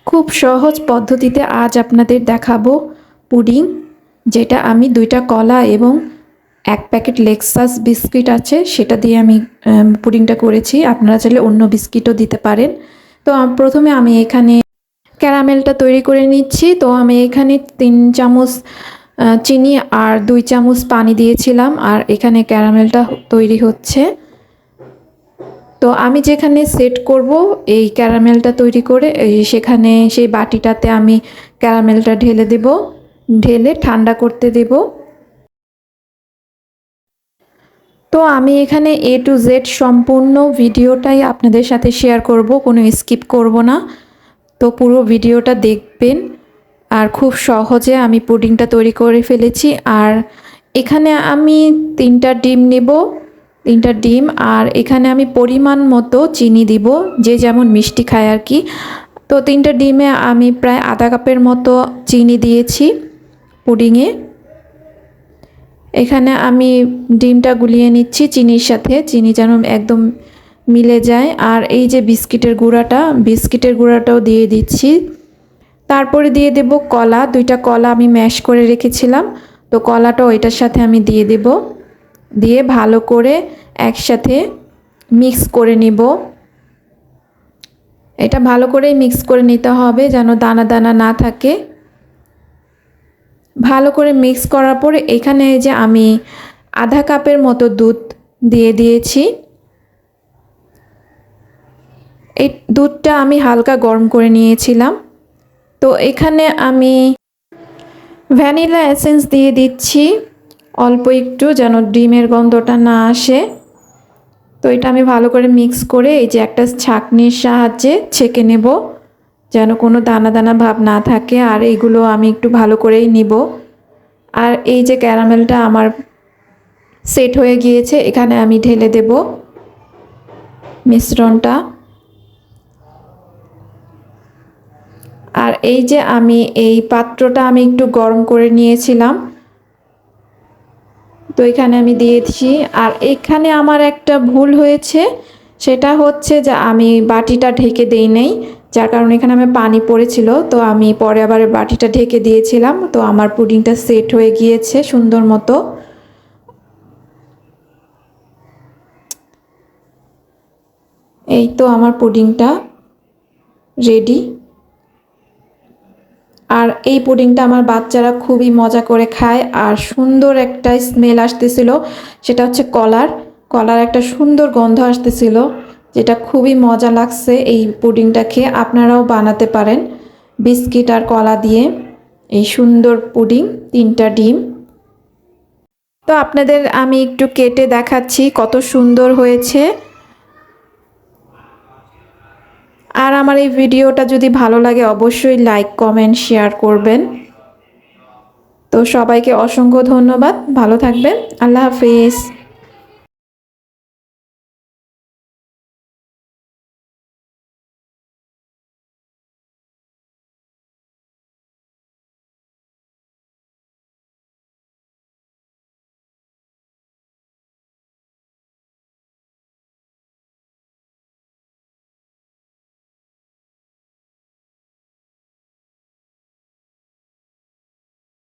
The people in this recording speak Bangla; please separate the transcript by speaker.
Speaker 1: খুব সহজ পদ্ধতিতে আজ আপনাদের দেখাবো পুডিং, যেটা আমি 2টা কলা এবং 1 প্যাকেট লেক্সাস বিস্কিট আছে সেটা দিয়ে আমি পুডিংটা করেছি। আপনারা চাইলে অন্য বিস্কিটও দিতে পারেন। তো প্রথমে আমি এখানে ক্যারামেলটা তৈরি করে নিচ্ছি। তো আমি এখানে 3 চামচ চিনি আর 2 চামচ পানি দিয়েছিলাম, আর এখানে ক্যারামেলটা তৈরি হচ্ছে। তো আমি যেখানে সেট করব এই ক্যারামেলটা তৈরি করে সেখানে সেই বাটিটাতে আমি ক্যারামেলটা ঢেলে দেব, ঢেলে ঠান্ডা করতে দেব। তো আমি এখানে A to Z সম্পূর্ণ ভিডিওটাই আপনাদের সাথে শেয়ার করব, কোনো স্কিপ করব না। তো পুরো ভিডিওটা দেখবেন। আর খুব সহজে আমি পুডিংটা তৈরি করে ফেলেছি। আর এখানে আমি 3টা ডিম নেব, 3টা ডিম, আর এখানে আমি পরিমাণ মতো চিনি দিব, যে যেমন মিষ্টি খায় আর কি। তো 3টা ডিমে আমি প্রায় আধা কাপের মতো চিনি দিয়েছি পুডিংয়ে। এখানে আমি ডিমটা গুলিয়ে নিচ্ছি চিনির সাথে, চিনি যেন একদম মিলে যায়। আর এই যে বিস্কিটের গুঁড়াটাও দিয়ে দিচ্ছি। তারপরে দিয়ে দেব কলা, 2টা কলা আমি ম্যাশ করে রেখেছিলাম। তো কলাটাও এটার সাথে আমি দিয়ে দেব, দিয়ে ভালো করে একসাথে মিক্স করে নিব। এটা ভালো করে মিক্স করে নিতে হবে যেন দানা দানা না থাকে। ভালো করে মিক্স করার পরে এখানে যে আমি আধা কাপের মতো দুধ দিয়ে দিয়েছি। এই দুধটা আমি হালকা গরম করে নিয়েছিলাম। তো এখানে আমি ভ্যানিলা এসেন্স দিয়ে দিচ্ছি অল্প একটু, যেন ডিমের গন্ধটা না আসে। তো এটা আমি ভালো করে মিক্স করে এই যে একটা ছাঁকনির সাহায্যে ছেঁকে নেব, যেন কোনো দানা দানা ভাব না থাকে। আর এইগুলো আমি একটু ভালো করেই নিব। আর এই যে ক্যারামেলটা আমার সেট হয়ে গিয়েছে, এখানে আমি ঢেলে দেব মিশ্রণটা। আর এই যে আমি এই পাত্রটা আমি একটু গরম করে নিয়েছিলাম, তো এখানে আমি দিয়েছি। আর এখানে আমার একটা ভুল হয়েছে, সেটা হচ্ছে যে আমি বাটিটা ঢেকে দেই নাই, যার কারণে এখানে আমার পানি পড়েছিল। তো আমি পরে আবার বাটিটা ঢেকে দিয়েছিলাম। তো আমার পুডিংটা সেট হয়ে গিয়েছে সুন্দর মতো। এই তো আমার পুডিংটা রেডি। আর এই পুডিংটা আমার বাচ্চারা খুবই মজা করে খায়। আর সুন্দর একটা স্মেল আসতেছিল, সেটা হচ্ছে কলার একটা সুন্দর গন্ধ আসতেছিল, যেটা খুবই মজা লাগছে। এই পুডিংটা খেয়ে আপনারাও বানাতে পারেন বিস্কিট আর কলা দিয়ে এই সুন্দর পুডিং, 3টা ডিম। তো আপনাদের আমি একটু কেটে দেখাচ্ছি কত সুন্দর হয়েছে। আর আমার এই ভিডিওটা যদি ভালো লাগে অবশ্যই লাইক, কমেন্ট, শেয়ার করবেন। তো সবাইকে অসংখ্য ধন্যবাদ, ভালো থাকবেন, আল্লাহ হাফেজ।